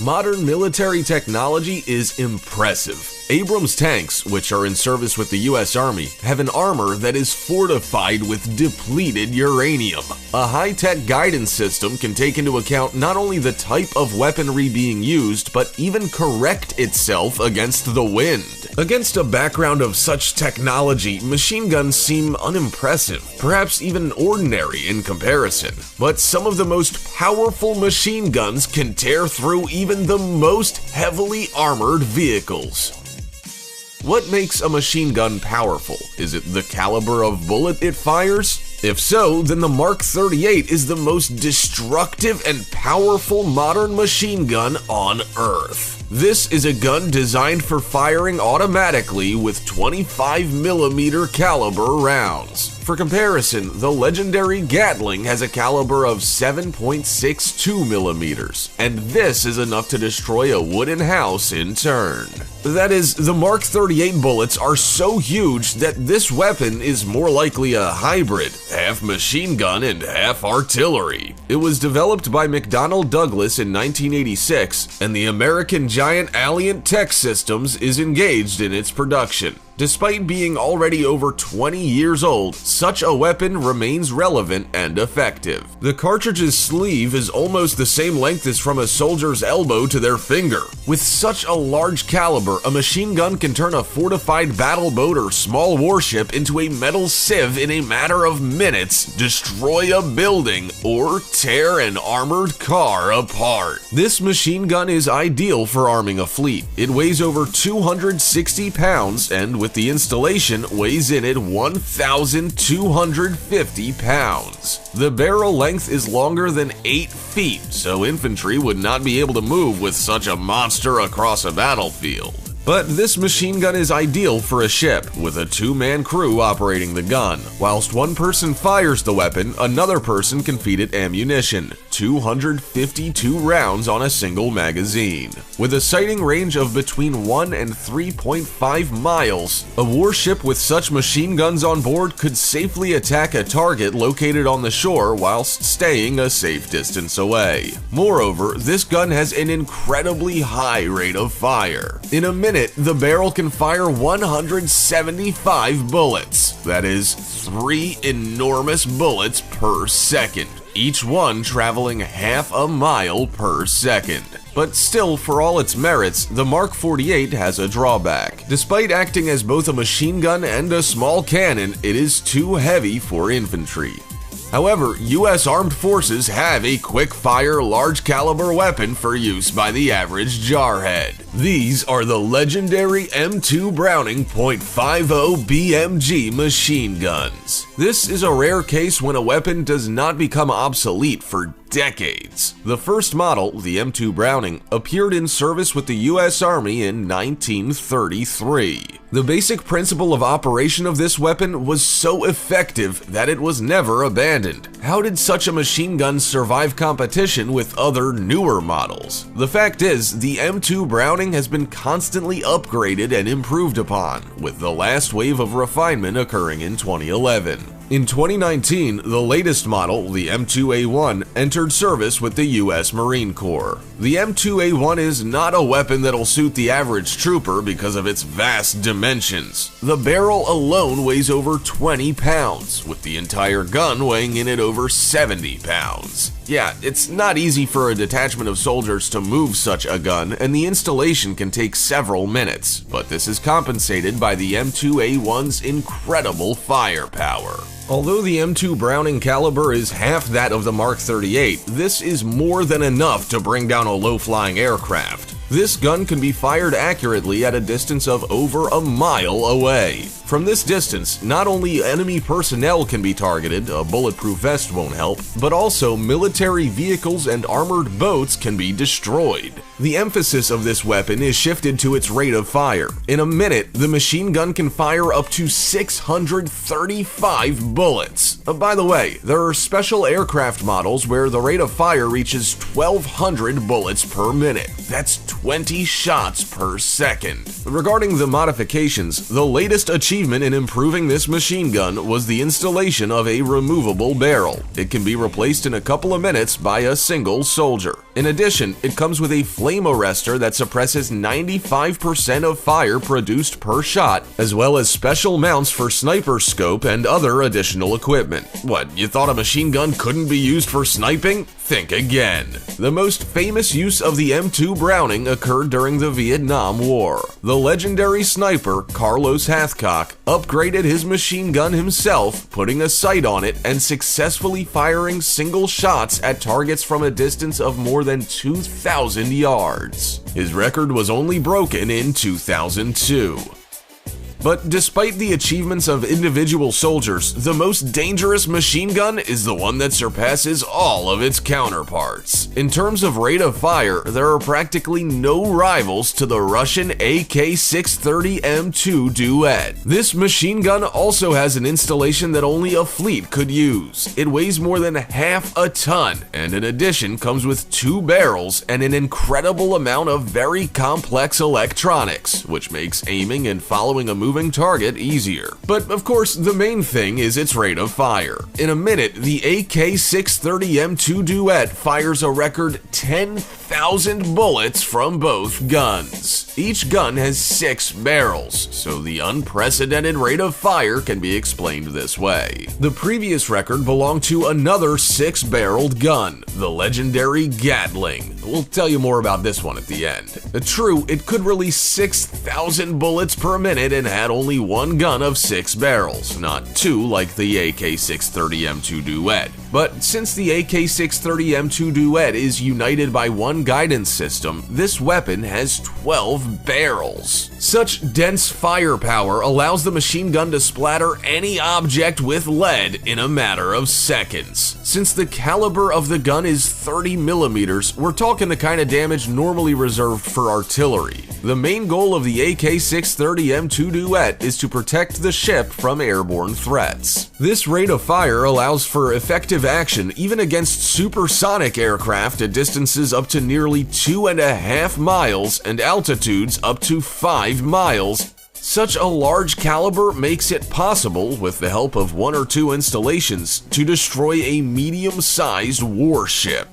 Modern military technology is impressive. Abrams tanks, which are in service with the US Army, have an armor that is fortified with depleted uranium. A high-tech guidance system can take into account not only the type of weaponry being used, but even correct itself against the wind. Against a background of such technology, machine guns seem unimpressive, perhaps even ordinary in comparison. But some of the most powerful machine guns can tear through even the most heavily armored vehicles. What makes a machine gun powerful? Is it the caliber of bullet it fires? If so, then the Mark 38 is the most destructive and powerful modern machine gun on Earth. This is a gun designed for firing automatically with 25mm caliber rounds. For comparison, the legendary Gatling has a caliber of 7.62mm, and this is enough to destroy a wooden house in turn. That is, the Mark 38 bullets are so huge that this weapon is more likely a hybrid, half machine gun and half artillery. It was developed by McDonnell Douglas in 1986, and the American giant Alliant Tech Systems is engaged in its production. Despite being already over 20 years old, such a weapon remains relevant and effective. The cartridge's sleeve is almost the same length as from a soldier's elbow to their finger. With such a large caliber, a machine gun can turn a fortified battle boat or small warship into a metal sieve in a matter of minutes, destroy a building, or tear an armored car apart. This machine gun is ideal for arming a fleet. It weighs over 260 pounds and with the installation weighs in at 1,250 pounds. The barrel length is longer than 8 feet, so infantry would not be able to move with such a monster across a battlefield. But this machine gun is ideal for a ship, with a 2-man crew operating the gun. Whilst one person fires the weapon, another person can feed it ammunition, 252 rounds on a single magazine. With a sighting range of between 1 and 3.5 miles, a warship with such machine guns on board could safely attack a target located on the shore whilst staying a safe distance away. Moreover, this gun has an incredibly high rate of fire. In a minute, the barrel can fire 175 bullets. That is 3 enormous bullets per second, each one traveling half a mile per second. But still, for all its merits, the Mark 48 has a drawback. Despite acting as both a machine gun and a small cannon, it is too heavy for infantry. However, US Armed Forces have a quick-fire, large-caliber weapon for use by the average jarhead. These are the legendary M2 Browning .50 BMG machine guns. This is a rare case when a weapon does not become obsolete for decades. The first model, the M2 Browning, appeared in service with the US Army in 1933. The basic principle of operation of this weapon was so effective that it was never abandoned. How did such a machine gun survive competition with other newer models? The fact is, the M2 Browning has been constantly upgraded and improved upon, with the last wave of refinement occurring in 2011. In 2019, the latest model, the M2A1, entered service with the US Marine Corps. The M2A1 is not a weapon that'll suit the average trooper because of its vast dimensions. The barrel alone weighs over 20 pounds, with the entire gun weighing in at over 70 pounds. Yeah, it's not easy for a detachment of soldiers to move such a gun, and the installation can take several minutes, but this is compensated by the M2A1's incredible firepower. Although the M2 Browning caliber is half that of the Mark 38, this is more than enough to bring down a low-flying aircraft. This gun can be fired accurately at a distance of over a mile away. From this distance, not only enemy personnel can be targeted, a bulletproof vest won't help, but also military vehicles and armored boats can be destroyed. The emphasis of this weapon is shifted to its rate of fire. In a minute, the machine gun can fire up to 635 bullets. By the way, there are special aircraft models where the rate of fire reaches 1,200 bullets per minute. That's 20 shots per second. Regarding the modifications, the latest achievement in improving this machine gun was the installation of a removable barrel. It can be replaced in a couple of minutes by a single soldier. In addition, it comes with a flame arrestor that suppresses 95% of fire produced per shot, as well as special mounts for sniper scope and other additional equipment. What, you thought a machine gun couldn't be used for sniping? Think again. The most famous use of the M2 Browning occurred during the Vietnam War. The legendary sniper, Carlos Hathcock, upgraded his machine gun himself, putting a sight on it and successfully firing single shots at targets from a distance of more than 2,000 yards. His record was only broken in 2002. But despite the achievements of individual soldiers, the most dangerous machine gun is the one that surpasses all of its counterparts. In terms of rate of fire, there are practically no rivals to the Russian AK-630 M2 Duet. This machine gun also has an installation that only a fleet could use. It weighs more than half a ton, and in addition comes with 2 barrels and an incredible amount of very complex electronics, which makes aiming and following a moving target easier. But of course, the main thing is its rate of fire. In a minute, the AK-630 M2 Duet fires a record 10,000 bullets from both guns. Each gun has 6 barrels, so the unprecedented rate of fire can be explained this way. The previous record belonged to another 6-barreled gun, the legendary Gatling. We'll tell you more about this one at the end. True, it could release 6,000 bullets per minute and had only one gun of 6 barrels, not 2 like the AK-630 M2 Duet. But since the AK-630 M2 Duet is united by one guidance system, this weapon has 12 barrels. Such dense firepower allows the machine gun to splatter any object with lead in a matter of seconds. Since the caliber of the gun is 30 millimeters, we're talking the kind of damage normally reserved for artillery. The main goal of the AK-630 M2 Duet is to protect the ship from airborne threats. This rate of fire allows for effective action even against supersonic aircraft at distances up to nearly 2.5 miles and altitudes up to 5 miles. Such a large caliber makes it possible, with the help of 1 or 2 installations, to destroy a medium-sized warship.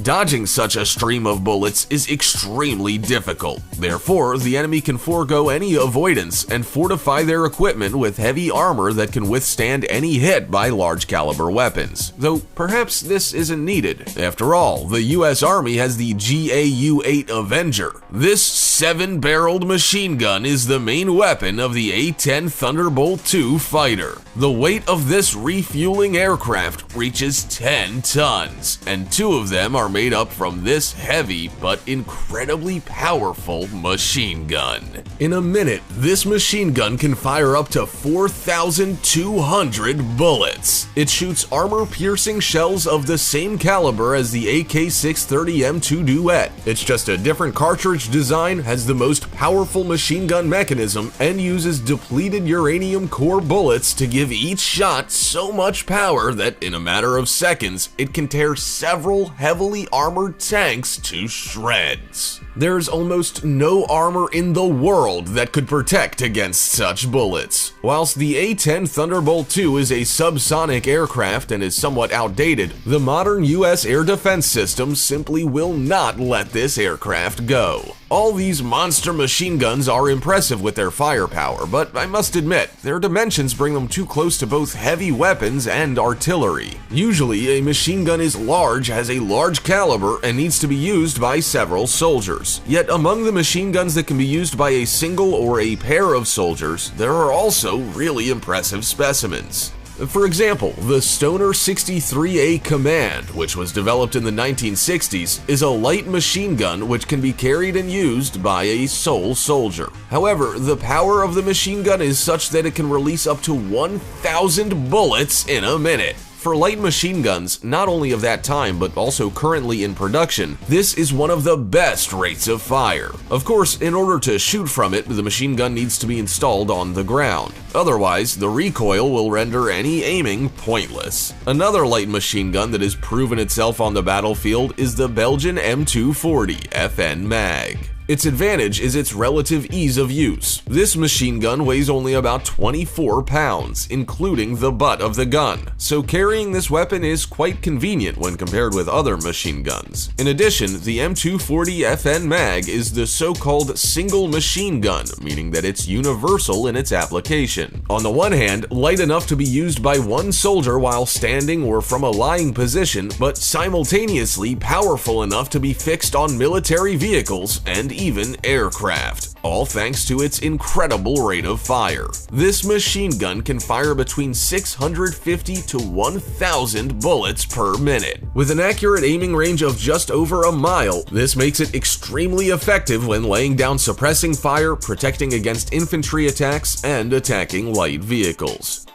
Dodging such a stream of bullets is extremely difficult. Therefore, the enemy can forego any avoidance and fortify their equipment with heavy armor that can withstand any hit by large caliber weapons. Though perhaps this isn't needed. After all, the US Army has the GAU-8 Avenger. This 7-barreled machine gun is the main weapon of the A-10 Thunderbolt II fighter. The weight of this refueling aircraft reaches 10 tons, and 2 of them are made up from this heavy but incredibly powerful machine gun. In a minute, this machine gun can fire up to 4,200 bullets. It shoots armor-piercing shells of the same caliber as the AK-630 M2 Duet. It's just a different cartridge design, has the most powerful machine gun mechanism, and uses depleted uranium core bullets to give each shot so much power that in a matter of seconds, it can tear several heavily armored tanks to shreds. There's almost no armor in the world that could protect against such bullets. Whilst the A-10 Thunderbolt II is a subsonic aircraft and is somewhat outdated, the modern US air defense system simply will not let this aircraft go. All these monster machine guns are impressive with their firepower, but I must admit, their dimensions bring them too close to both heavy weapons and artillery. Usually, a machine gun is large, has a large caliber, and needs to be used by several soldiers. Yet among the machine guns that can be used by a single or a pair of soldiers, there are also really impressive specimens. For example, the Stoner 63A Command, which was developed in the 1960s, is a light machine gun which can be carried and used by a sole soldier. However, the power of the machine gun is such that it can release up to 1,000 bullets in a minute. For light machine guns, not only of that time but also currently in production, this is one of the best rates of fire. Of course, in order to shoot from it, the machine gun needs to be installed on the ground. Otherwise, the recoil will render any aiming pointless. Another light machine gun that has proven itself on the battlefield is the Belgian M240 FN Mag. Its advantage is its relative ease of use. This machine gun weighs only about 24 pounds, including the butt of the gun, so carrying this weapon is quite convenient when compared with other machine guns. In addition, the M240FN mag is the so-called single machine gun, meaning that it's universal in its application. On the one hand, light enough to be used by one soldier while standing or from a lying position, but simultaneously powerful enough to be fixed on military vehicles and even aircraft, all thanks to its incredible rate of fire. This machine gun can fire between 650 to 1,000 bullets per minute. With an accurate aiming range of just over a mile, this makes it extremely effective when laying down suppressing fire, protecting against infantry attacks, and attacking light vehicles.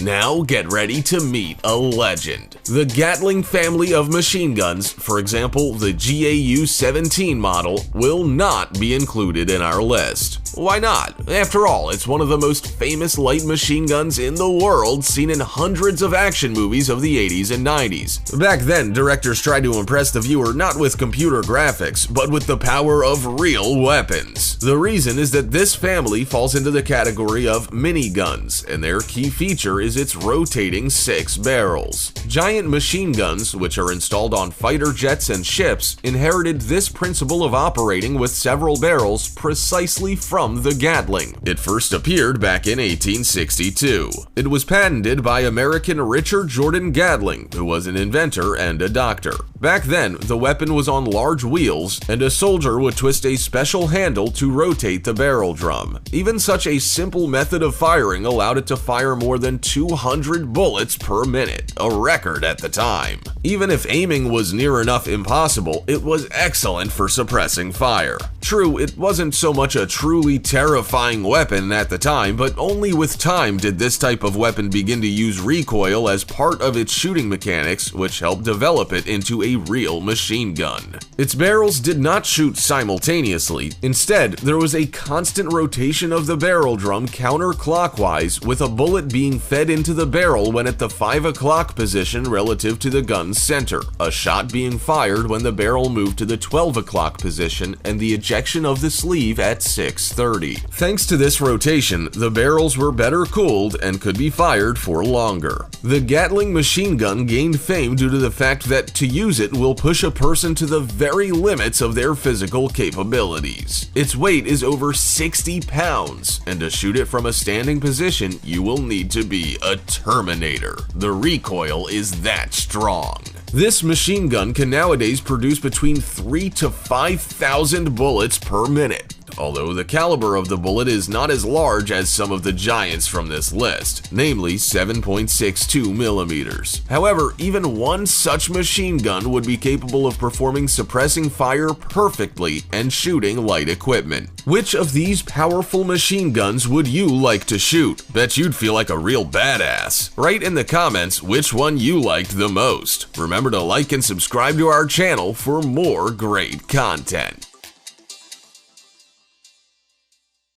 Now get ready to meet a legend. The Gatling family of machine guns, for example the GAU-17 model, will not be included in our list. Why not? After all, it's one of the most famous light machine guns in the world, seen in hundreds of action movies of the 80s and 90s. Back then, directors tried to impress the viewer not with computer graphics, but with the power of real weapons. The reason is that this family falls into the category of miniguns, and their key feature is its rotating 6 barrels. Giant machine guns, which are installed on fighter jets and ships, inherited this principle of operating with several barrels precisely from the Gatling. It first appeared back in 1862. It was patented by American Richard Jordan Gatling, who was an inventor and a doctor. Back then, the weapon was on large wheels, and a soldier would twist a special handle to rotate the barrel drum. Even such a simple method of firing allowed it to fire more than 200 bullets per minute, a record at the time. Even if aiming was near enough impossible, it was excellent for suppressing fire. True, it wasn't so much a truly terrifying weapon at the time, but only with time did this type of weapon begin to use recoil as part of its shooting mechanics, which helped develop it into a real machine gun. Its barrels did not shoot simultaneously. Instead, there was a constant rotation of the barrel drum counterclockwise, with a bullet being fed into the barrel when at the 5 o'clock position relative to the gun's center, a shot being fired when the barrel moved to the 12 o'clock position, and the ejection of the sleeve at 6:30. Thanks to this rotation, the barrels were better cooled and could be fired for longer. The Gatling machine gun gained fame due to the fact that to use it will push a person to the very limits of their physical capabilities. Its weight is over 60 pounds, and to shoot it from a standing position, you will need to be a Terminator. The recoil is that strong. This machine gun can nowadays produce between 3,000 to 5,000 bullets per minute, although the caliber of the bullet is not as large as some of the giants from this list, namely 7.62 millimeters. However, even one such machine gun would be capable of performing suppressing fire perfectly and shooting light equipment. Which of these powerful machine guns would you like to shoot? Bet you'd feel like a real badass. Write in the comments which one you liked the most. Remember to like and subscribe to our channel for more great content.